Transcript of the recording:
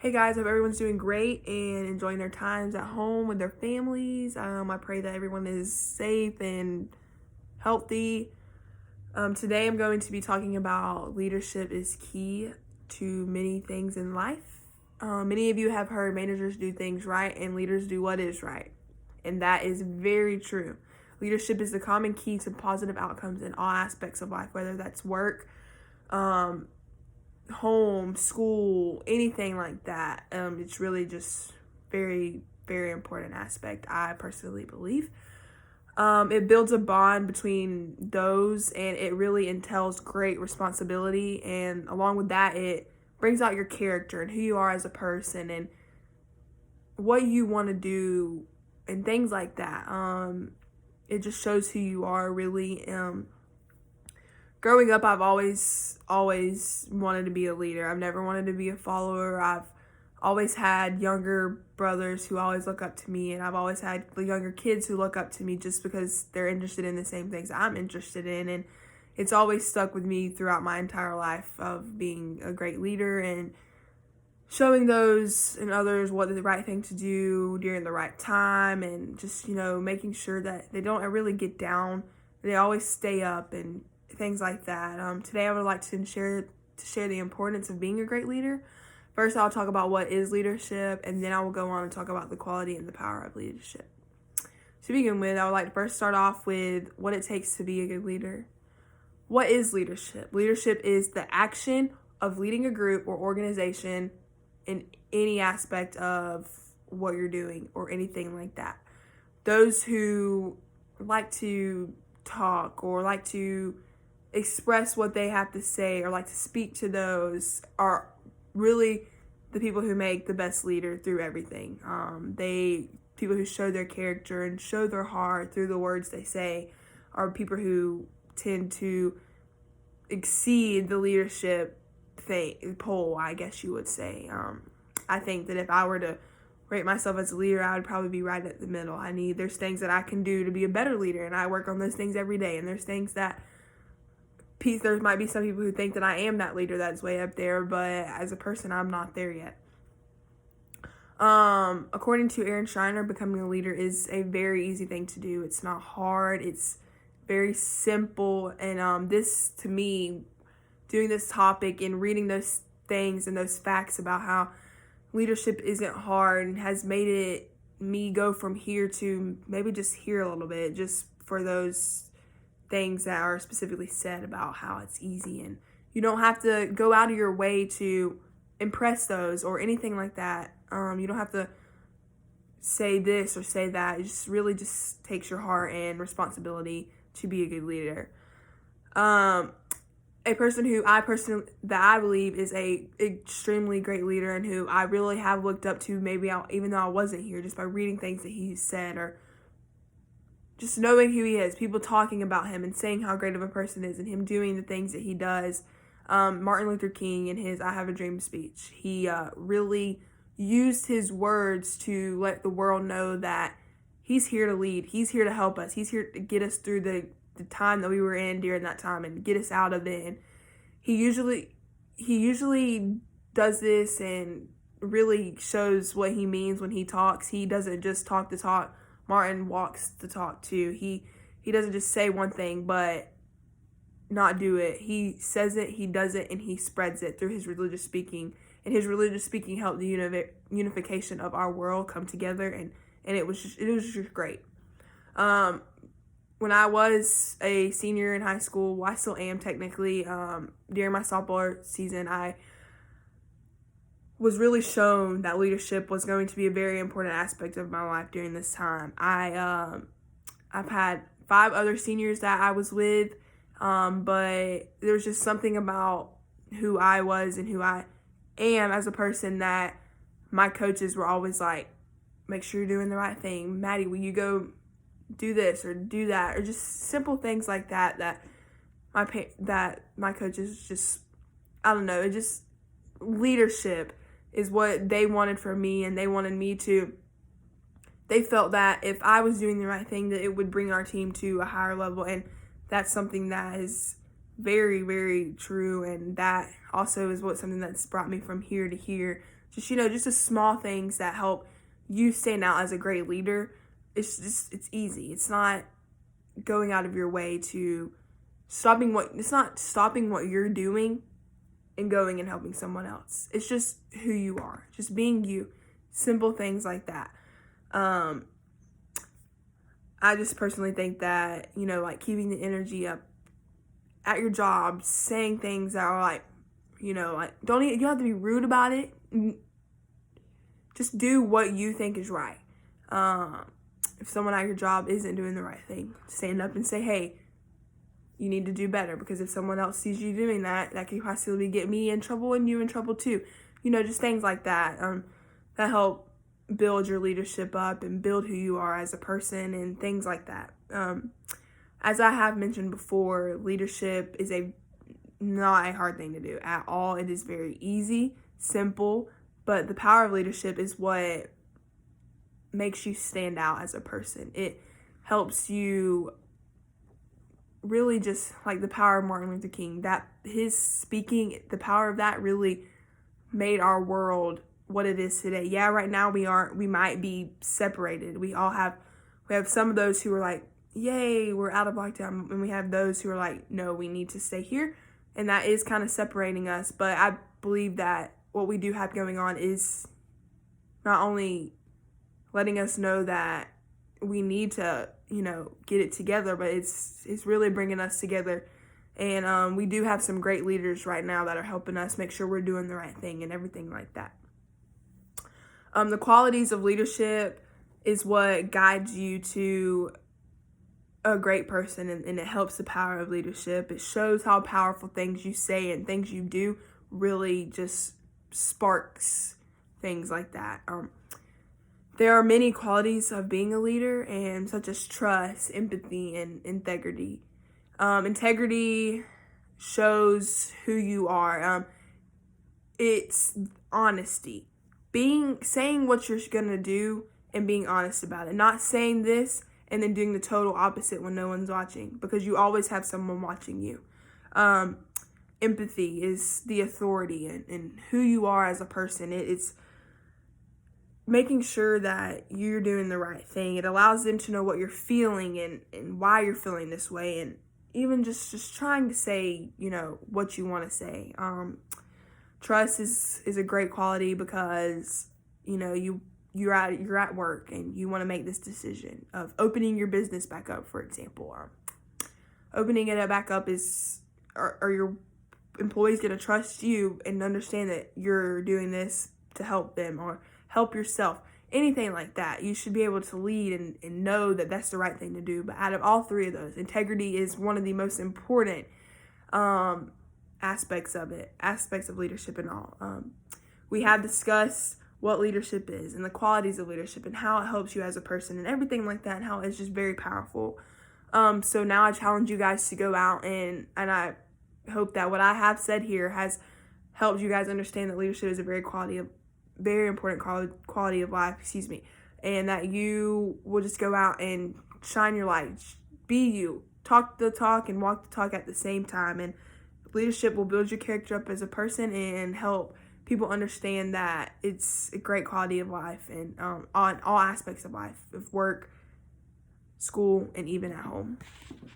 Hey guys, hope everyone's doing great and enjoying their times at home with their families. I pray that everyone is safe and healthy. Today I'm going to be talking about leadership is key to many things in life. Many of you have heard managers do things right and leaders do what is right. And that is very true. Leadership is the common key to positive outcomes in all aspects of life, whether that's work, home, school, anything like that. It's really just very, very important aspect, I personally believe. It builds a bond between those, and it really entails great responsibility. And along with that, it brings out your character and who you are as a person and what you want to do and things like that. It just shows who you are really. Growing up, I've always wanted to be a leader. I've never wanted to be a follower. I've always had younger brothers who always look up to me, and I've always had the younger kids who look up to me just because they're interested in the same things I'm interested in. And it's always stuck with me throughout my entire life of being a great leader and showing those and others what the right thing to do during the right time, and just, making sure that they don't really get down. They always stay up and things like that. Today I would like to share the importance of being a great leader. First, I'll talk about what is leadership, and then I will go on and talk about the quality and the power of leadership. To begin with, I would like to first start off with what it takes to be a good leader. What is leadership? Leadership is the action of leading a group or organization in any aspect of what you're doing or anything like that. Those who like to talk or like to express what they have to say or like to speak to those are really the people who make the best leader through everything. People who show their character and show their heart through the words they say are people who tend to exceed the leadership poll, I guess you would say. I think that if I were to rate myself as a leader, I would probably be right at the middle. There's things that I can do to be a better leader, and I work on those things every day. And there's things that there might be some people who think that I am that leader that's way up there, but as a person, I'm not there yet. According to Aaron Schreiner, becoming a leader is a very easy thing to do. It's not hard. It's very simple. And this, to me, doing this topic and reading those things and those facts about how leadership isn't hard and has made me go from here to maybe just here a little bit, just for those things that are specifically said about how it's easy and you don't have to go out of your way to impress those or anything like that. You don't have to say this or say that. It just really just takes your heart and responsibility to be a good leader. A person who I believe is a extremely great leader and who I really have looked up to, even though I wasn't here, just by reading things that he said or just knowing who he is, people talking about him and saying how great of a person he is and him doing the things that he does. Martin Luther King in his I Have a Dream speech, he really used his words to let the world know that he's here to lead. He's here to help us. He's here to get us through the time that we were in during that time and get us out of it. And he usually does this and really shows what he means when he talks. He doesn't just talk the talk. Martin walks the talk too. He doesn't just say one thing but not do it. He says it, he does it, and he spreads it through his religious speaking. And his religious speaking helped the unification of our world come together, and it was just great. When I was a senior in high school, well, I still am technically, during my sophomore season, I was really shown that leadership was going to be a very important aspect of my life during this time. I've had 5 other seniors that I was with, but there was just something about who I was and who I am as a person that my coaches were always like, make sure you're doing the right thing. Maddie, will you go do this or do that? Or just simple things like that my coaches just, I don't know, leadership is what they wanted from me, and they wanted me to. They felt that if I was doing the right thing, that it would bring our team to a higher level, and that's something that is very, very true, and that also is something that's brought me from here to here just, just the small things that help you stand out as a great leader. It's easy. It's not going out of your way to it's not stopping what you're doing and going and helping someone else. It's just who you are, just being you. Simple things like that. I just personally think that, like keeping the energy up at your job, saying things that are like, you don't have to be rude about it. Just do what you think is right. If someone at your job isn't doing the right thing, stand up and say, hey, you need to do better, because if someone else sees you doing that, that could possibly get me in trouble and you in trouble too. Just things like that that help build your leadership up and build who you are as a person and things like that. As I have mentioned before, leadership is not a hard thing to do at all. It is very easy, simple, but the power of leadership is what makes you stand out as a person. It helps you really, just like the power of Martin Luther King, that his speaking, the power of that really made our world what it is today. Yeah, right now we might be separated. We have some of those who are like, yay, we're out of lockdown, and we have those who are like, no, we need to stay here, and that is kind of separating us. But I believe that what we do have going on is not only letting us know that we need to, get it together, but it's really bringing us together. And we do have some great leaders right now that are helping us make sure we're doing the right thing and everything like that. The qualities of leadership is what guides you to a great person, and it helps the power of leadership. It shows how powerful things you say and things you do really just sparks things like that. There are many qualities of being a leader, and such as trust, empathy, and integrity. Integrity shows who you are. It's honesty. Saying what you're gonna do and being honest about it. Not saying this and then doing the total opposite when no one's watching, because you always have someone watching you. Empathy is the authority and who you are as a person. It's making sure that you're doing the right thing. It allows them to know what you're feeling and why you're feeling this way, and even just trying to say, what you want to say. Trust is a great quality, because, you're at work and you want to make this decision of opening your business back up, for example. Opening it back up are your employees going to trust you and understand that you're doing this to help them or help yourself? Anything like that. You should be able to lead and know that that's the right thing to do. But out of all three of those, integrity is one of the most important aspects of leadership and all. We have discussed what leadership is and the qualities of leadership and how it helps you as a person and everything like that, and how it's just very powerful. So now I challenge you guys to go out and I hope that what I have said here has helped you guys understand that leadership is a very important quality of life, and that you will just go out and shine your light, be you, talk the talk and walk the talk at the same time. And leadership will build your character up as a person and help people understand that it's a great quality of life, and on all aspects of life, of work, school, and even at home.